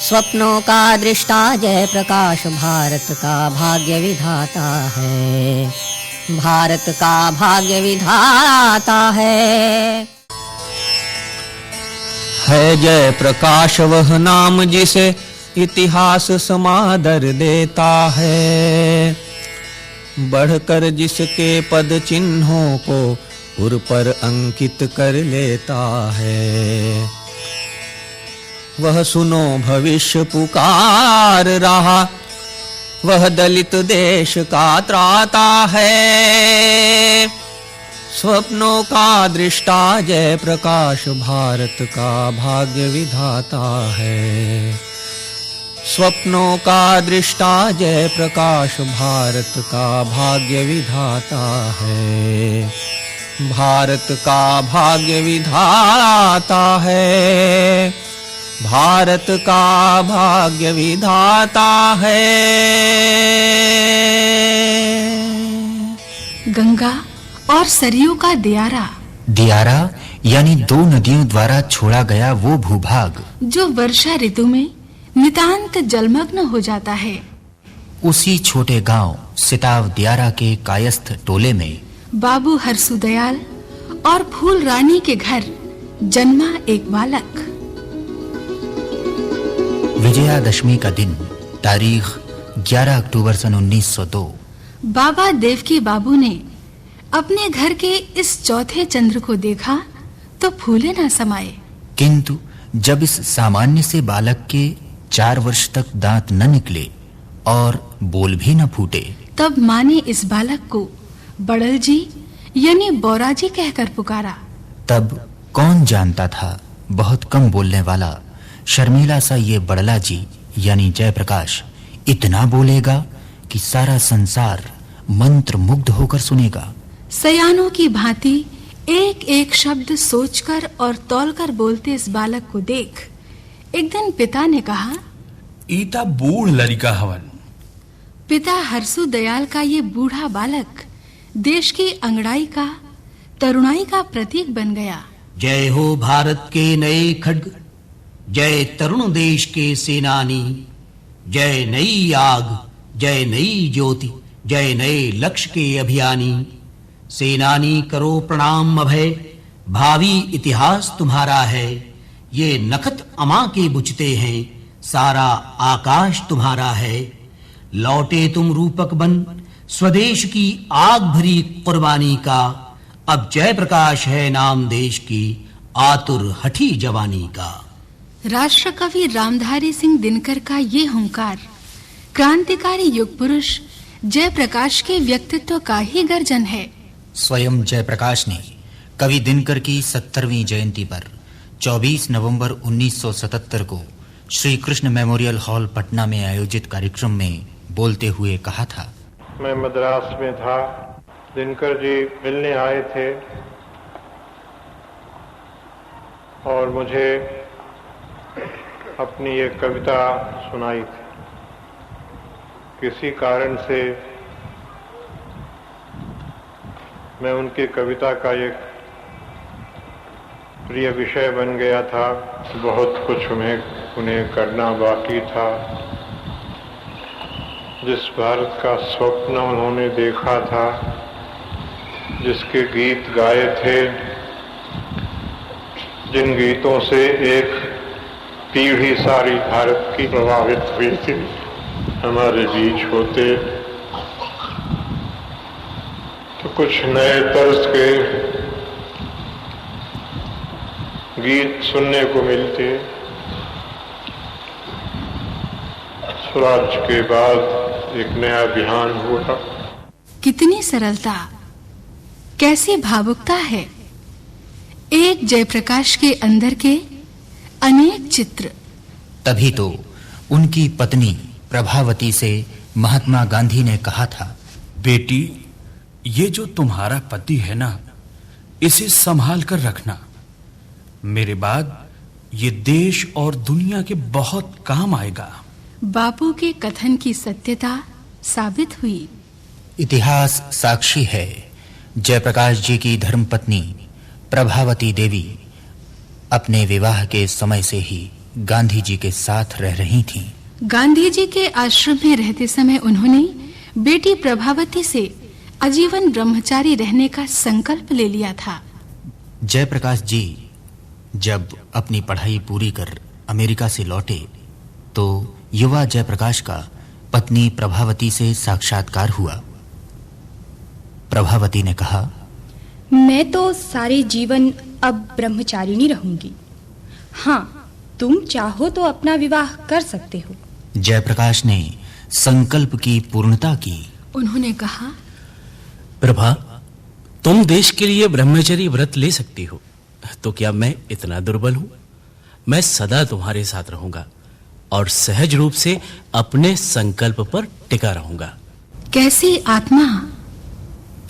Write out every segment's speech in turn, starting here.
स्वप्नों का दृष्टा जय प्रकाश भारत का भाग्य विधाता है, भारत का भाग्य विधाता है जय प्रकाश वह नाम जिसे इतिहास समादर देता है, बढ़कर जिसके पद चिन्हों को उर पर अंकित कर लेता है। वह सुनो भविष्य पुकार रहा, वह दलित देश का त्राता है, स्वप्नों का दृष्टा जय प्रकाश भारत का भाग्य विधाता है। स्वप्नों का दृष्टा जय प्रकाश भारत का भाग्य विधाता है, भारत का भाग्य विधाता है, भारत का भाग्य विधाता है। गंगा और सरयू का दियारा। दियारा यानी दो नदियों द्वारा छोड़ा गया वो भूभाग जो वर्षा ऋतु में नितांत जलमग्न हो जाता है। उसी छोटे गांव सिताव दियारा के कायस्थ टोले में बाबू हरसुदयाल और फूल रानी के घर जन्मा एक बालक। विजयादशमी का दिन, तारीख 11 अक्टूबर सन 1902। बाबा देवकी बाबू ने अपने घर के इस चौथे चंद्र को देखा तो फूले न समाये। किंतु जब इस सामान्य से बालक के 4 वर्ष तक दांत न निकले और बोल भी न फूटे, तब माँ ने इस बालक को बड़ल जी यानी बौरा जी कहकर पुकारा। तब कौन जानता था बहुत कम बोलने वाला शर्मीला सा ये बड़ला जी यानी जयप्रकाश इतना बोलेगा कि सारा संसार मंत्र मुग्ध होकर सुनेगा। सयानों की भांति एक एक शब्द सोचकर और तौलकर बोलते इस बालक को देख एक दिन पिता ने कहा, ईता बूढ़ लड़का हवन। पिता हरसु दयाल का ये बूढ़ा बालक देश की अंगड़ाई का, तरुणाई का प्रतीक बन गया। जय हो भारत के नए खड्ग, जय तरुण देश के सेनानी, जय नई आग, जय नई ज्योति, जय नए लक्ष्य के अभियानी। सेनानी करो प्रणाम अभय, भावी इतिहास तुम्हारा है। ये नखत अमा के बुझते हैं, सारा आकाश तुम्हारा है। लौटे तुम रूपक बन स्वदेश की आग भरी कुर्बानी का, अब जय प्रकाश है नाम देश की आतुर हठी जवानी का। राष्ट्र कवि रामधारी सिंह दिनकर का ये हुंकार क्रांतिकारी युग पुरुष जयप्रकाश के व्यक्तित्व का ही गर्जन है। स्वयं जयप्रकाश ने कवि दिनकर की 70वीं जयंती पर 24 नवंबर 1977 को श्री कृष्ण मेमोरियल हॉल पटना में आयोजित कार्यक्रम में बोलते हुए कहा था, मैं मद्रास में था, दिनकर जी मिलने आए थे और मुझे अपनी एक कविता सुनाई थी। किसी कारण से मैं उनकी कविता का एक प्रिय विषय बन गया था। बहुत कुछ उन्हें करना बाकी था। जिस भारत का स्वप्न उन्होंने देखा था, जिसके गीत गाए थे, जिन गीतों से एक पीढ़ी सारी भारत की प्रभावित हुई थी, हमारे बीच होते तो कुछ नए तर्ज के गीत सुनने को मिलते। स्वराज के बाद एक नया अभियान हुआ। कितनी सरलता, कैसी भावुकता है एक जयप्रकाश के अंदर के अनेक चित्र। तभी तो उनकी पत्नी प्रभावती से महात्मा गांधी ने कहा था, बेटी, ये जो तुम्हारा पति है ना, इसे संभाल कर रखना। मेरे बाद ये देश और दुनिया के बहुत काम आएगा। बापू के कथन की सत्यता साबित हुई। इतिहास साक्षी है, जयप्रकाश जी की धर्मपत्नी प्रभावती देवी अपने विवाह के समय से ही गांधी जी के साथ रह रही थीं। गांधी जी के आश्रम में रहते समय उन्होंने बेटी प्रभावती से आजीवन ब्रह्मचारी रहने का संकल्प ले लिया था। जयप्रकाश जी जब अपनी पढ़ाई पूरी कर अमेरिका से लौटे तो युवा जयप्रकाश का पत्नी प्रभावती से साक्षात्कार हुआ। प्रभावती ने कहा, मैं तो सारे जीवन अब ब्रह्मचारिणी रहूंगी। हाँ, तुम चाहो तो अपना विवाह कर सकते हो। जयप्रकाश ने संकल्प की पूर्णता की। उन्होंने कहा, प्रभा, तुम देश के लिए ब्रह्मचर्य व्रत ले सकती हो, तो क्या मैं इतना दुर्बल हूं? मैं सदा तुम्हारे साथ रहूंगा और सहज रूप से अपने संकल्प पर टिका रहूंगा। कैसी आत्मा,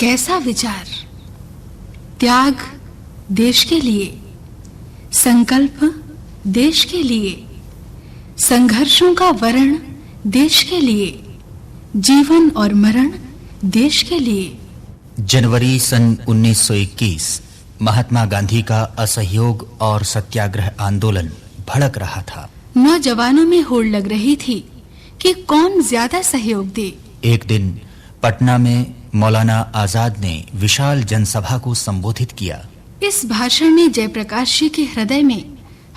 कैसा विचार, त्याग देश के लिए, संकल्प देश के लिए, संघर्षों का वर्ण देश के लिए, जीवन और मरण देश के लिए। जनवरी सन 1921 महात्मा गांधी का असहयोग और सत्याग्रह आंदोलन भड़क रहा था। नौजवानों में होड़ लग रही थी कि कौन ज्यादा सहयोग दे। एक दिन पटना में मौलाना आजाद ने विशाल जनसभा को संबोधित किया। इस भाषण ने जयप्रकाश जी के हृदय में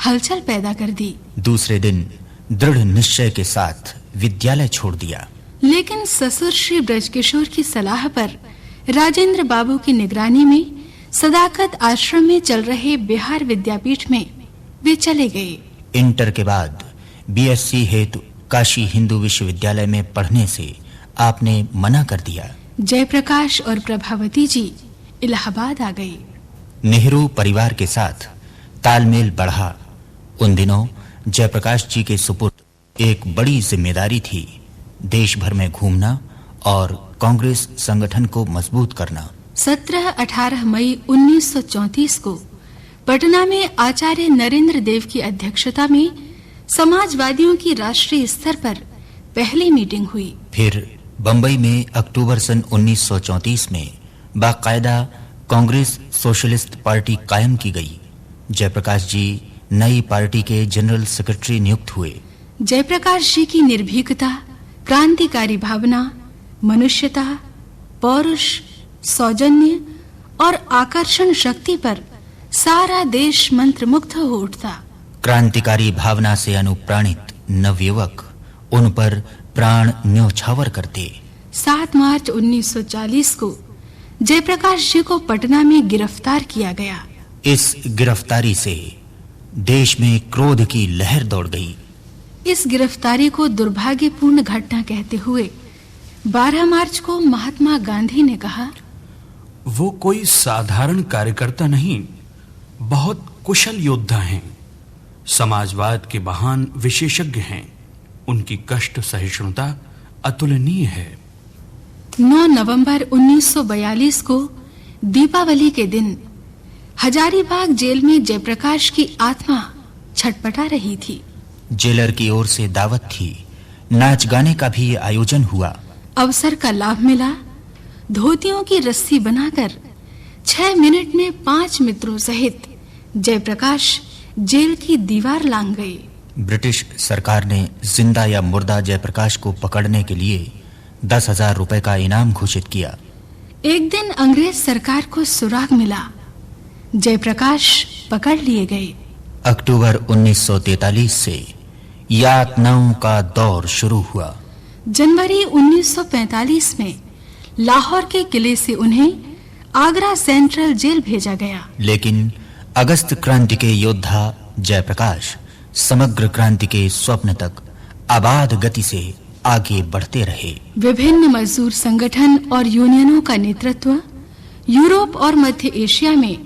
हलचल पैदा कर दी। दूसरे दिन दृढ़ निश्चय के साथ विद्यालय छोड़ दिया। लेकिन ससुर श्री ब्रजकिशोर की सलाह पर राजेंद्र बाबू की निगरानी में सदाकत आश्रम में चल रहे बिहार विद्यापीठ में वे चले गए। इंटर के बाद बीएससी हेतु काशी हिंदू विश्वविद्यालय में पढ़ने से आपने मना कर दिया। जयप्रकाश और प्रभावती जी इलाहाबाद आ गए। नेहरू परिवार के साथ तालमेल बढ़ा। उन दिनों जयप्रकाश जी के सुपुर्द एक बड़ी जिम्मेदारी थी, देश भर में घूमना और कांग्रेस संगठन को मजबूत करना। 17-18 मई 1934 को पटना में आचार्य नरेंद्र देव की अध्यक्षता में समाजवादियों की राष्ट्रीय स्तर पर पहली मीटिंग हुई। फिर बंबई में अक्टूबर सन 1934 में बाकायदा कांग्रेस सोशलिस्ट पार्टी कायम की गई। जयप्रकाश जी नई पार्टी के जनरल सेक्रेटरी नियुक्त हुए। जयप्रकाश जी की निर्भीकता, क्रांतिकारी भावना, मनुष्यता, पौरुष, सौजन्य और आकर्षण शक्ति पर सारा देश मंत्रमुग्ध हो उठता। क्रांतिकारी भावना से अनुप्राणित नवयुवक उन पर प्राण न्योछावर करते। 7 मार्च 1940 को जयप्रकाश जी को पटना में गिरफ्तार किया गया। इस गिरफ्तारी से देश में क्रोध की लहर दौड़ गई। इस गिरफ्तारी को दुर्भाग्यपूर्ण घटना कहते हुए 12 मार्च को महात्मा गांधी ने कहा, वो कोई साधारण कार्यकर्ता नहीं, बहुत कुशल योद्धा हैं, समाजवाद के महान विशेषज्ञ हैं। उनकी कष्ट सहिष्णुता अतुलनीय है। 9 नवंबर 1942 को दीपावली के दिन हजारीबाग जेल में जयप्रकाश की आत्मा छटपटा रही थी। जेलर की ओर से दावत थी, नाच गाने का भी आयोजन हुआ। अवसर का लाभ मिला। धोतियों की रस्सी बनाकर 6 मिनट में 5 मित्रों सहित जयप्रकाश जेल की दीवार लांघ गए। ब्रिटिश सरकार ने जिंदा या मुर्दा जयप्रकाश को पकड़ने के लिए 10,000 रुपए का इनाम घोषित किया। एक दिन अंग्रेज सरकार को सुराग मिला। जयप्रकाश पकड़ लिए गए। अक्टूबर 1943 से यातनाओं का दौर शुरू हुआ। जनवरी 1945 में लाहौर के किले से उन्हें आगरा सेंट्रल जेल भेजा गया। लेकिन अगस्त क्रांति के योद्धा जयप्रकाश समग्र क्रांति के स्वप्न तक आबाद गति से आगे बढ़ते रहे। विभिन्न मजदूर संगठन और यूनियनों का नेतृत्व, यूरोप और मध्य एशिया में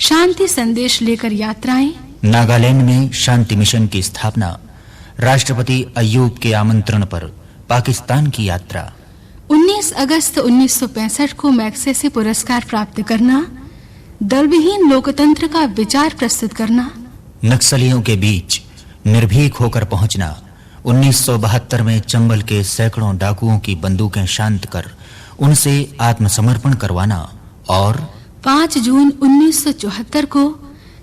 शांति संदेश लेकर यात्राएं, नागालैंड में शांति मिशन की स्थापना, राष्ट्रपति अय्यूब के आमंत्रण पर पाकिस्तान की यात्रा। 19 अगस्त 1965 को मैग्सेसे पुरस्कार प्राप्त करना, दलविहीन लोकतंत्र का विचार प्रस्तुत करना, नक्सलियों के बीच निर्भीक होकर पहुंचना, 1972 में चंबल के सैकड़ों डाकुओं की बंदूकें शांत कर उनसे आत्मसमर्पण करवाना और 5 जून 1974 को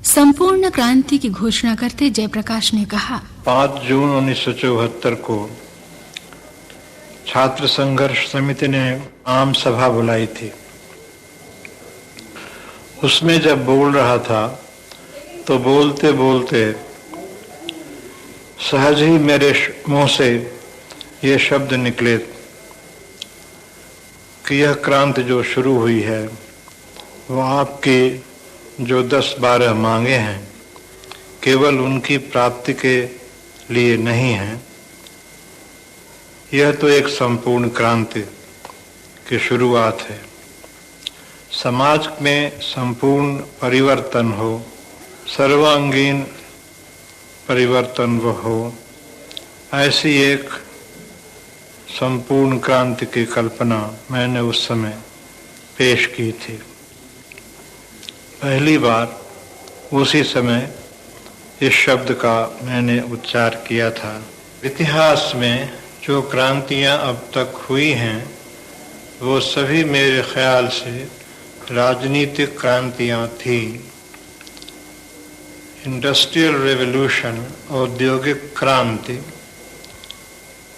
संपूर्ण क्रांति की घोषणा करते जयप्रकाश ने कहा, 5 जून 1974 को छात्र संघर्ष समिति ने आम सभा बुलाई थी। उसमें जब बोल रहा था तो बोलते बोलते सहज ही मेरे मुंह से ये शब्द निकले कि यह क्रांति जो शुरू हुई है वो आपके जो 10-12 मांगे हैं केवल उनकी प्राप्ति के लिए नहीं है, यह तो एक संपूर्ण क्रांति की शुरुआत है। समाज में संपूर्ण परिवर्तन हो, सर्वांगीण परिवर्तन हो, ऐसी एक संपूर्ण क्रांति की कल्पना मैंने उस समय पेश की थी। पहली बार उसी समय इस शब्द का मैंने उच्चार किया था। इतिहास में जो क्रांतियां अब तक हुई हैं वो सभी मेरे ख्याल से राजनीतिक क्रांतियां थी। इंडस्ट्रियल रेवोल्यूशन, औद्योगिक क्रांति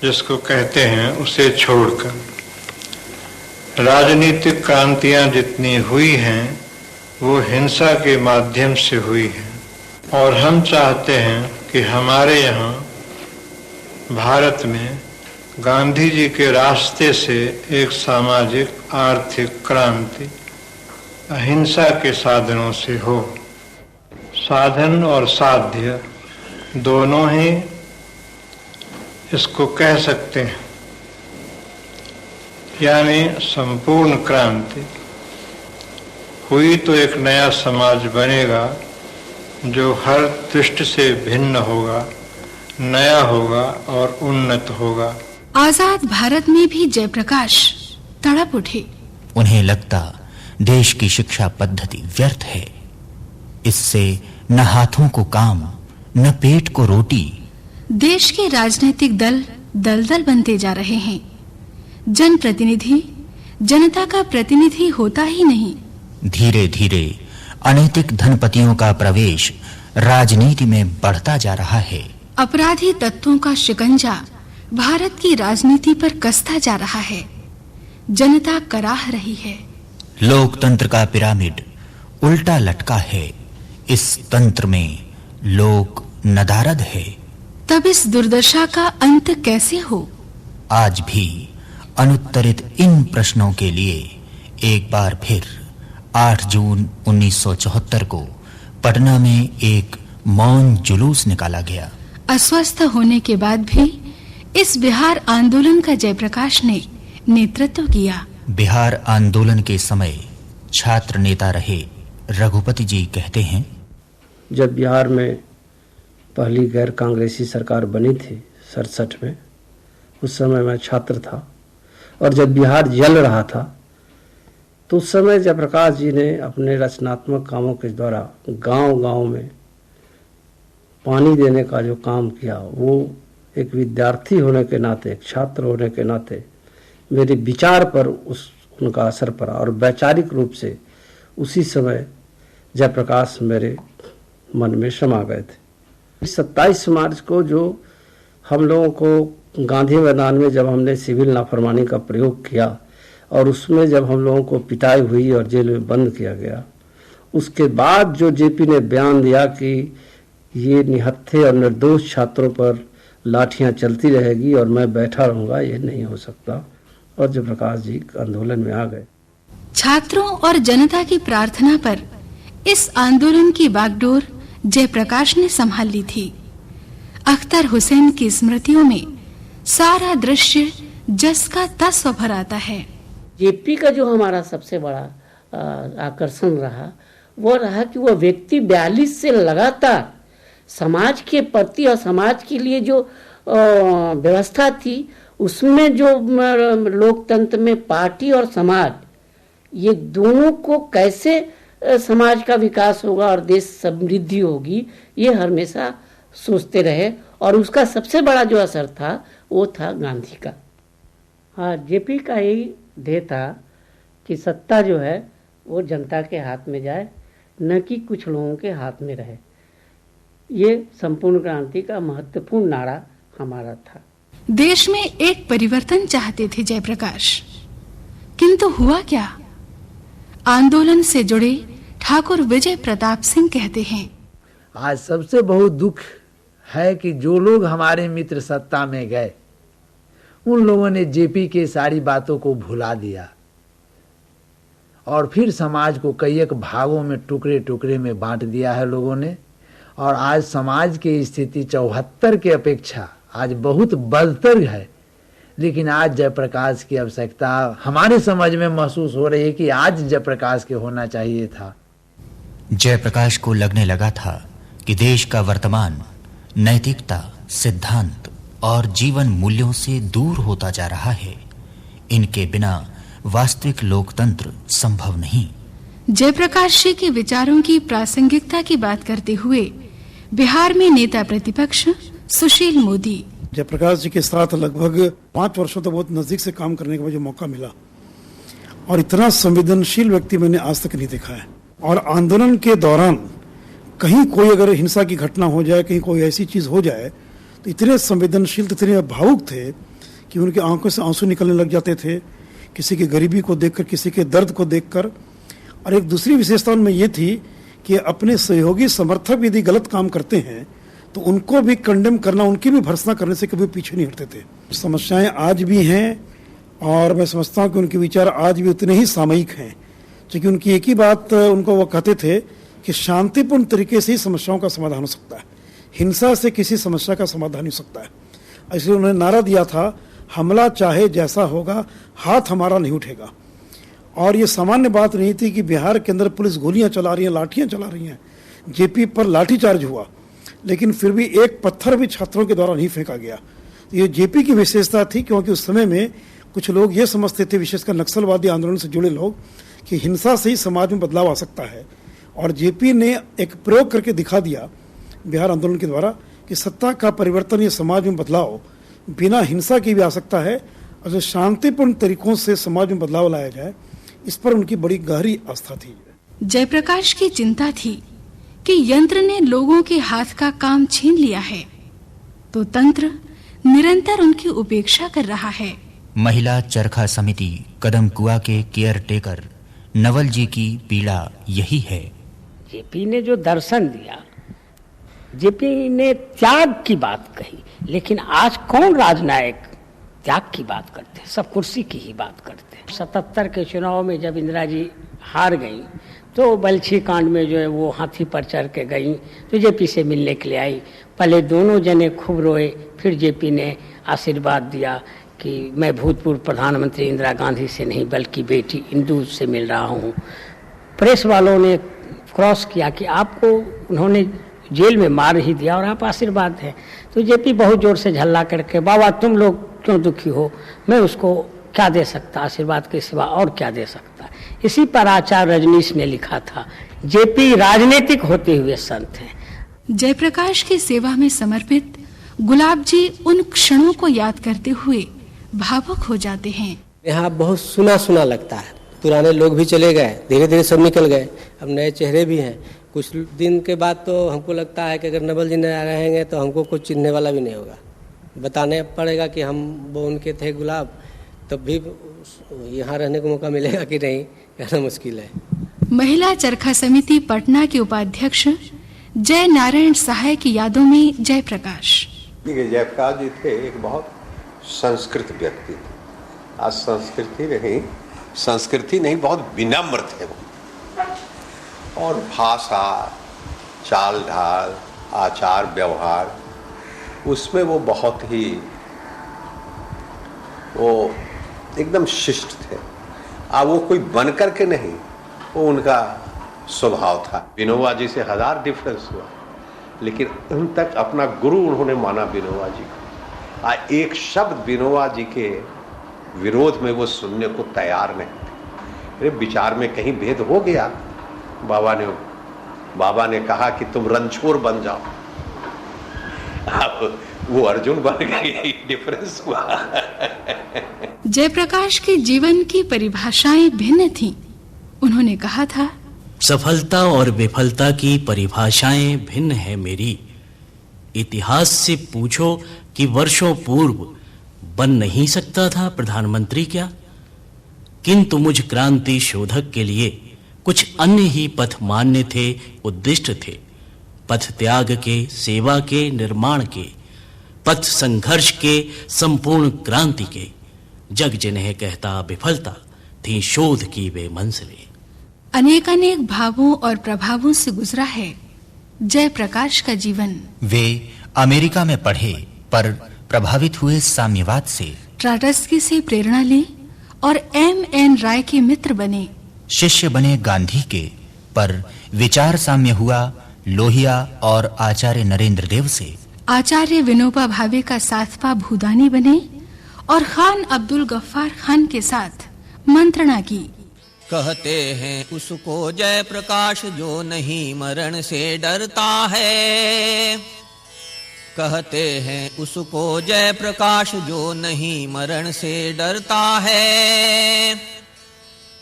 जिसको कहते हैं, उसे छोड़कर राजनीतिक क्रांतियां जितनी हुई हैं वो हिंसा के माध्यम से हुई है। और हम चाहते हैं कि हमारे यहाँ भारत में गांधी जी के रास्ते से एक सामाजिक आर्थिक क्रांति अहिंसा के साधनों से हो। साधन और साध्य दोनों ही इसको कह सकते हैं, यानी संपूर्ण क्रांति हुई तो एक नया समाज बनेगा जो हर दृष्टि से भिन्न होगा, नया होगा और उन्नत होगा। आजाद भारत में भी जयप्रकाश तड़प उठे। उन्हें लगता देश की शिक्षा पद्धति व्यर्थ है। इससे न हाथों को काम, न पेट को रोटी। देश के राजनीतिक दल दलदल बनते जा रहे हैं। जनप्रतिनिधि जनता का प्रतिनिधि होता ही नहीं। धीरे धीरे अनैतिक धनपतियों का प्रवेश राजनीति में बढ़ता जा रहा है। अपराधी तत्वों का शिकंजा भारत की राजनीति पर कसता जा रहा है। जनता कराह रही है। लोकतंत्र का पिरामिड उल्टा लटका है। इस तंत्र में लोक नदारद है। तब इस दुर्दशा का अंत कैसे हो? आज भी अनुत्तरित इन प्रश्नों के लिए एक बार फिर 8 जून 1974 को पटना में एक मौन जुलूस निकाला गया। अस्वस्थ होने के बाद भी इस बिहार आंदोलन का जयप्रकाश ने नेतृत्व किया। बिहार आंदोलन के समय छात्र नेता रहे रघुपति जी कहते हैं, जब बिहार में पहली गैर कांग्रेसी सरकार बनी थी 67 में, उस समय मैं छात्र था और जब बिहार जल रहा था तो उस समय जयप्रकाश जी ने अपने रचनात्मक कामों के द्वारा गांव-गांव में पानी देने का जो काम किया, वो एक विद्यार्थी होने के नाते, एक छात्र होने के नाते मेरे विचार पर उनका असर पड़ा और वैचारिक रूप से उसी समय जयप्रकाश मेरे मन में समा गए थे। 27 मार्च को जो हम लोगों को गांधी मैदान में जब हमने सिविल नाफरमानी का प्रयोग किया और उसमें जब हम लोगों को पिटाई हुई और जेल में बंद किया गया, उसके बाद जो जेपी ने बयान दिया कि ये निहत्थे और निर्दोष छात्रों पर लाठियां चलती रहेगी और मैं बैठा रहूंगा, ये नहीं हो सकता, और जयप्रकाश जी आंदोलन में आ गए। छात्रों और जनता की प्रार्थना पर इस आंदोलन की बागडोर जयप्रकाश ने संभाल ली थी। अख्तर हुसैन की स्मृतियों में सारा दृश्य जस का तस उभर आता है। जेपी का जो हमारा सबसे बड़ा आकर्षण रहा वो रहा कि वो व्यक्ति 42 से लगातार समाज के प्रति और समाज के लिए जो व्यवस्था थी उसमें जो लोकतंत्र में पार्टी और समाज, ये दोनों को कैसे समाज का विकास होगा और देश समृद्धि होगी, ये हमेशा सोचते रहे। और उसका सबसे बड़ा जो असर था वो था गांधी का। हाँ, जेपी का यही ध्येय था कि सत्ता जो है वो जनता के हाथ में जाए, न कि कुछ लोगों के हाथ में रहे। ये संपूर्ण क्रांति का महत्वपूर्ण नारा हमारा था। देश में एक परिवर्तन चाहते थे जयप्रकाश, किंतु हुआ क्या? आंदोलन से जुड़े ठाकुर विजय प्रताप सिंह कहते हैं, आज सबसे बहुत दुख है कि जो लोग हमारे मित्र सत्ता में गए उन लोगों ने जेपी के सारी बातों को भुला दिया और फिर समाज को कई एक भागों में टुकड़े टुकड़े में बांट दिया है लोगों ने। और आज समाज की स्थिति 74 की अपेक्षा आज बहुत बदतर है। लेकिन आज जयप्रकाश की आवश्यकता हमारे समझ में महसूस हो रही है कि आज जयप्रकाश के होना चाहिए था। जयप्रकाश को लगने लगा था कि देश का वर्तमान नैतिकता, सिद्धांत और जीवन मूल्यों से दूर होता जा रहा है। इनके बिना वास्तविक लोकतंत्र संभव नहीं। जयप्रकाश जी के विचारों की प्रासंगिकता की बात करते हुए बिहार में नेता प्रतिपक्ष सुशील मोदी, जयप्रकाश जी के साथ लगभग 5 वर्षों तक बहुत नजदीक से काम करने का मुझे मौका मिला और इतना संवेदनशील व्यक्ति मैंने आज तक नहीं देखा है। और आंदोलन के दौरान कहीं कोई अगर हिंसा की घटना हो जाए, कहीं कोई ऐसी चीज हो जाए, तो इतने संवेदनशील, इतने भावुक थे कि उनकी आंखों से आंसू निकलने लग जाते थे, किसी की गरीबी को देखकर, किसी के दर्द को देखकर। और एक दूसरी विशेषता उनमें ये थी कि अपने सहयोगी समर्थक यदि गलत काम करते हैं तो उनको भी कंडेम करना, उनकी भी भर्त्सना करने से कभी पीछे नहीं हटते थे। समस्याएं आज भी हैं और मैं समझता हूँ कि उनके विचार आज भी उतने ही सामयिक हैं, क्योंकि उनकी एक ही बात उनको वो कहते थे कि शांतिपूर्ण तरीके से ही समस्याओं का समाधान हो सकता है, हिंसा से किसी समस्या का समाधान नहीं हो सकता है। इसलिए उन्होंने नारा दिया था, हमला चाहे जैसा होगा, हाथ हमारा नहीं उठेगा। और ये सामान्य बात नहीं थी कि बिहार के अंदर पुलिस गोलियां चला रही है, लाठियां चला रही हैं। जेपी पर लाठीचार्ज हुआ, लेकिन फिर भी एक पत्थर भी छात्रों के द्वारा नहीं फेंका गया। ये जेपी की विशेषता थी, क्योंकि उस समय में कुछ लोग ये समझते थे, विशेषकर नक्सलवादी आंदोलन से जुड़े लोग, कि हिंसा से ही समाज में बदलाव आ सकता है। और जेपी ने एक प्रयोग करके दिखा दिया बिहार आंदोलन के द्वारा कि सत्ता का परिवर्तन, ये समाज में बदलाव बिना हिंसा की भी आ सकता है, और जो शांतिपूर्ण तरीकों से समाज में बदलाव लाया जाए, इस पर उनकी बड़ी गहरी आस्था थी। जयप्रकाश की चिंता थी कि यंत्र ने लोगों के हाथ का काम छीन लिया है, तो तंत्र निरंतर उनकी उपेक्षा कर रहा है। महिला चरखा समिति कदम कुआ के केयर टेकर नवल जी की पीड़ा यही है। जेपी ने जो दर्शन दिया, जेपी ने त्याग की बात कही, लेकिन आज कौन राजनायक त्याग की बात करते हैं? सब कुर्सी की ही बात करते हैं। 77 के चुनाव में जब इंदिरा जी हार गई तो बलछी कांड में जो है वो हाथी पर चढ़ के गई, तो जेपी से मिलने के लिए आई। पहले दोनों जने खूब रोए, फिर जेपी ने आशीर्वाद दिया कि मैं भूतपूर्व प्रधानमंत्री इंदिरा गांधी से नहीं बल्कि बेटी इंदू से मिल रहा हूँ। प्रेस वालों ने क्रॉस किया कि आपको उन्होंने जेल में मार ही दिया और आप आशीर्वाद हैं। तो जेपी बहुत जोर से झल्ला करके, बाबा तुम लोग क्यों दुखी हो, मैं उसको क्या दे सकता, आशीर्वाद के सिवा और क्या दे सकता। इसी पर आचार्य रजनीश ने लिखा था, जेपी राजनीतिक होते हुए संत हैं। जयप्रकाश की सेवा में समर्पित गुलाब जी उन क्षणों को याद करते हुए भावुक हो जाते हैं। यहाँ बहुत सुना सुना लगता है, पुराने लोग भी चले गए, धीरे धीरे सब निकल गए, अब नए चेहरे भी हैं। कुछ दिन के बाद तो हमको लगता है कि अगर नवल जी न रहेंगे तो हमको कुछ चिन्हने वाला भी नहीं होगा। बताने पड़ेगा कि हम वो उनके थे गुलाब, तब भी यहाँ रहने को मौका मिलेगा कि नहीं, कहना मुश्किल है। महिला चरखा समिति पटना के उपाध्यक्ष जय नारायण सहाय की यादों में जयप्रकाश। देखिए, जयप्रकाश जी थे एक बहुत संस्कृत व्यक्ति थे। आज संस्कृति नहीं बहुत विनम्र थे वो, और भाषा, चाल ढाल, आचार व्यवहार, उसमें वो बहुत ही वो एकदम शिष्ट थे। अब वो कोई बन करके नहीं, वो उनका स्वभाव था। विनोबा जी से 1000 डिफरेंस हुआ, लेकिन उन तक अपना गुरु उन्होंने माना विनोबा जी को। एक शब्द विनोबा जी के विरोध में वो सुनने को तैयार नहीं थे। अरे विचार में कहीं भेद हो गया, बाबा ने कहा कि तुम रणछोड़ बन जाओ, अब वो अर्जुन बन गए, डिफरेंस हुआ। जयप्रकाश के जीवन की परिभाषाएं भिन्न थीं। उन्होंने कहा था, सफलता और विफलता की परिभाषाएं भिन्न है मेरी। इतिहास से पूछो कि वर्षों पूर्व बन नहीं सकता था प्रधानमंत्री क्या? किंतु मुझ क्रांति शोधक के लिए कुछ अन्य ही पथ मान्य थे, उद्दिष्ट थे। पथ त्याग के, सेवा के, निर्माण के, पथ संघर्ष के, संपूर्ण क्रांति के। जग जिन्हें कहता विफलता थी शोध की वे मंजिलें। अनेक भावों और प्रभावों से गुजरा है जयप्रकाश का जीवन। वे अमेरिका में पढ़े पर प्रभावित हुए साम्यवाद से, ट्राटस्की से प्रेरणा ली और M.N. राय के मित्र बने। शिष्य बने गांधी के पर विचार साम्य हुआ लोहिया और आचार्य नरेंद्र देव से। आचार्य विनोबा भावे का साथपा भूदानी बने और खान अब्दुल गफ्फार खान के साथ मंत्रणा की। कहते हैं उसको जय प्रकाश जो नहीं मरण से डरता है। कहते हैं उसको जय प्रकाश जो नहीं मरण से डरता है।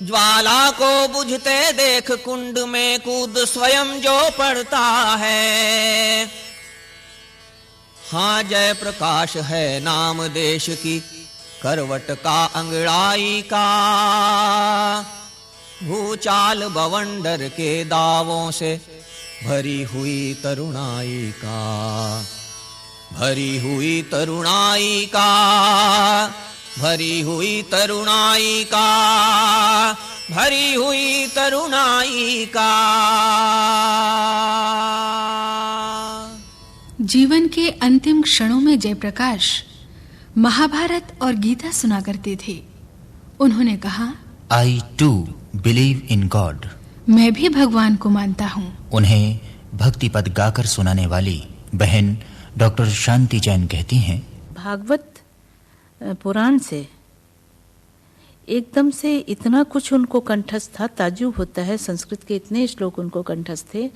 ज्वाला को बुझते देख कुंड में कूद स्वयं जो पड़ता है। हाँ जय प्रकाश है नाम देश की करवट का अंगड़ाई का। भूचाल बवंडर के दावों से भरी हुई तरुणाई का। भरी हुई तरुणाई का। भरी हुई तरुणाई का। भरी हुई तरुणाई का। जीवन के अंतिम क्षणों में जयप्रकाश महाभारत और गीता सुना करते थे। उन्होंने कहा, I too believe in God. मैं भी भगवान को मानता हूँ। उन्हें भक्ति पद गाकर सुनाने वाली बहन डॉक्टर शांति जैन कहती हैं, भागवत पुराण से एकदम से इतना कुछ उनको कंठस्थ था, ताज्जुब होता है। संस्कृत के इतने श्लोक उनको कंठस्थ थे।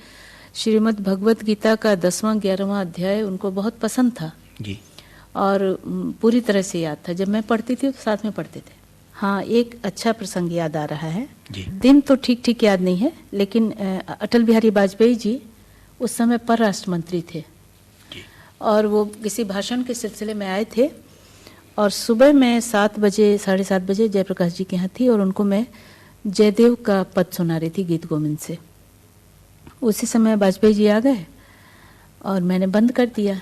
श्रीमद् भगवत गीता का 10वां 11वां अध्याय उनको बहुत पसंद था जी। और पूरी तरह से याद था। जब मैं पढ़ती थी तो साथ में पढ़ते थे। हाँ, एक अच्छा प्रसंग याद आ रहा है जी। दिन तो ठीक ठीक याद नहीं है, लेकिन अटल बिहारी वाजपेयी जी उस समय परराष्ट्र मंत्री थे और वो किसी भाषण के सिलसिले में आए थे और सुबह में 7 बजे 7:30 बजे जयप्रकाश जी के यहाँ थी और उनको मैं जयदेव का पद सुना रही थी गीत गोविंद से। उसी समय वाजपेयी जी आ गए और मैंने बंद कर दिया।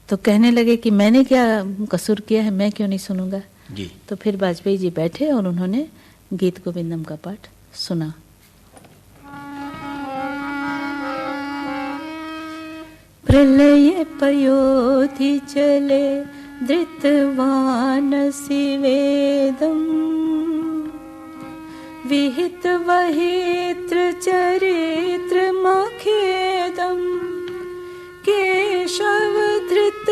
तो कहने लगे कि मैंने क्या कसूर किया है, मैं क्यों नहीं सुनूंगा जी। तो फिर वाजपेयी जी बैठे और उन्होंने गीत गोविंदम का पाठ सुना। प्रलय पयोधि चले धृतवानसि वेदम् विहित वहित्र चरित्र मखेदम् केशव धृत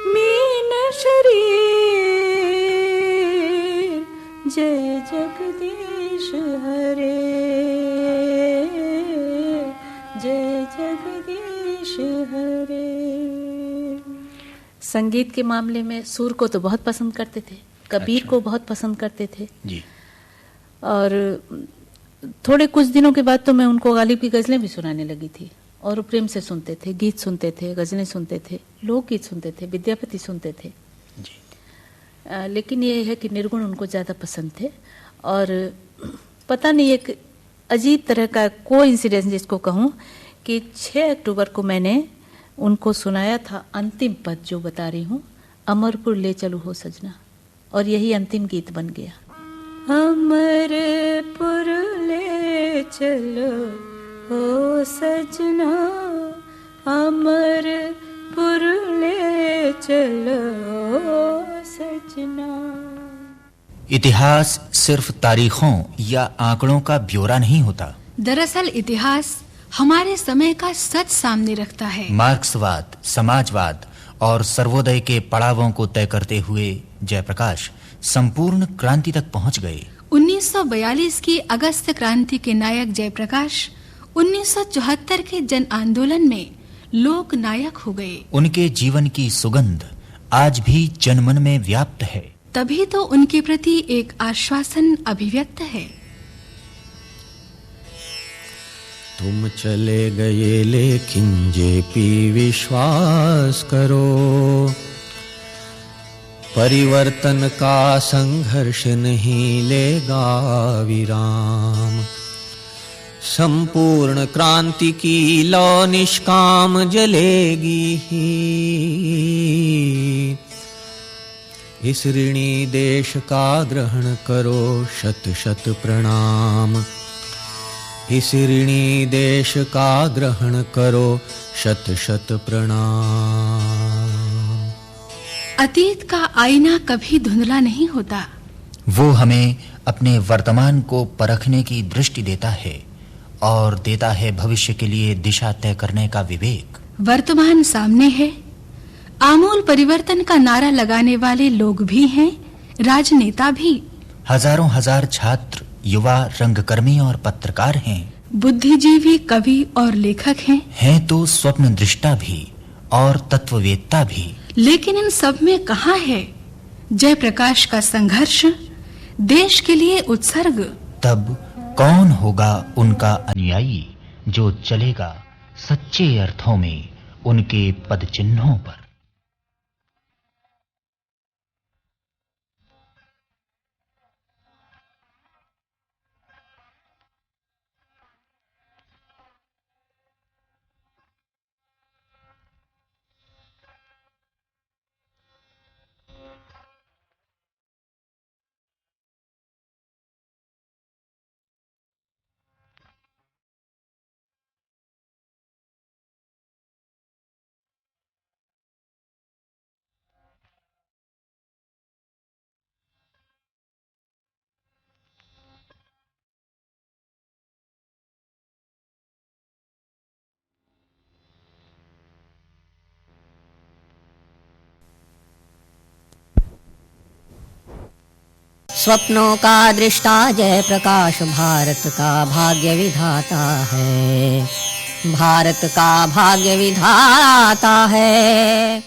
मीन शरीर जय जगदीश हरे जय जगदीश हरे। संगीत के मामले में सुर को तो बहुत पसंद करते थे, कबीर अच्छा। को बहुत पसंद करते थे जी। और थोड़े कुछ दिनों के बाद तो मैं उनको गालिब की गजलें भी सुनाने लगी थी और प्रेम से सुनते थे, गीत सुनते थे, गजलें सुनते थे, लोकगीत सुनते थे, विद्यापति सुनते थे जी। लेकिन ये है कि निर्गुण उनको ज़्यादा पसंद थे। और पता नहीं एक अजीब तरह का कोइंसिडेंस जिसको कहूँ कि 6 अक्टूबर को मैंने उनको सुनाया था अंतिम पद जो बता रही हूँ, अमरपुर ले चलो हो सजना, और यही अंतिम गीत बन गया। अमरपुर ले चलो हो सजना, अमरपुर ले चलो हो सजना। इतिहास सिर्फ तारीखों या आंकड़ों का ब्यौरा नहीं होता। दरअसल इतिहास हमारे समय का सच सामने रखता है। मार्क्सवाद, समाजवाद और सर्वोदय के पड़ावों को तय करते हुए जयप्रकाश संपूर्ण क्रांति तक पहुंच गए। 1942 की अगस्त क्रांति के नायक जयप्रकाश 1974 के जन आंदोलन में लोक नायक हो गए। उनके जीवन की सुगंध आज भी जनमन में व्याप्त है। तभी तो उनके प्रति एक आश्वासन अभिव्यक्त है। तुम चले गए लेकिन जेपी विश्वास करो, परिवर्तन का संघर्ष नहीं लेगा विराम। संपूर्ण क्रांति की लौ निष्काम जलेगी ही। इस ऋणी देश का ग्रहण करो शत शत प्रणाम। इस ऋणी देश का ग्रहण करो शत शत प्रणाम। अतीत का आईना कभी धुंधला नहीं होता। वो हमें अपने वर्तमान को परखने की दृष्टि देता है और देता है भविष्य के लिए दिशा तय करने का विवेक। वर्तमान सामने है, आमूल परिवर्तन का नारा लगाने वाले लोग भी हैं, राजनेता भी। हजारों हजार छात्र, युवा, रंगकर्मी और पत्रकार हैं। बुद्धिजीवी, कवि और लेखक हैं तो स्वप्न दृष्टा भी और तत्ववेत्ता भी। लेकिन इन सब में कहाँ है जयप्रकाश का संघर्ष, देश के लिए उत्सर्ग? तब कौन होगा उनका अनुयायी जो चलेगा सच्चे अर्थों में उनके पद चिन्हों पर? स्वप्नों का दृष्टा जयप्रकाश भारत का भाग्य विधाता है, भारत का भाग्य विधाता है।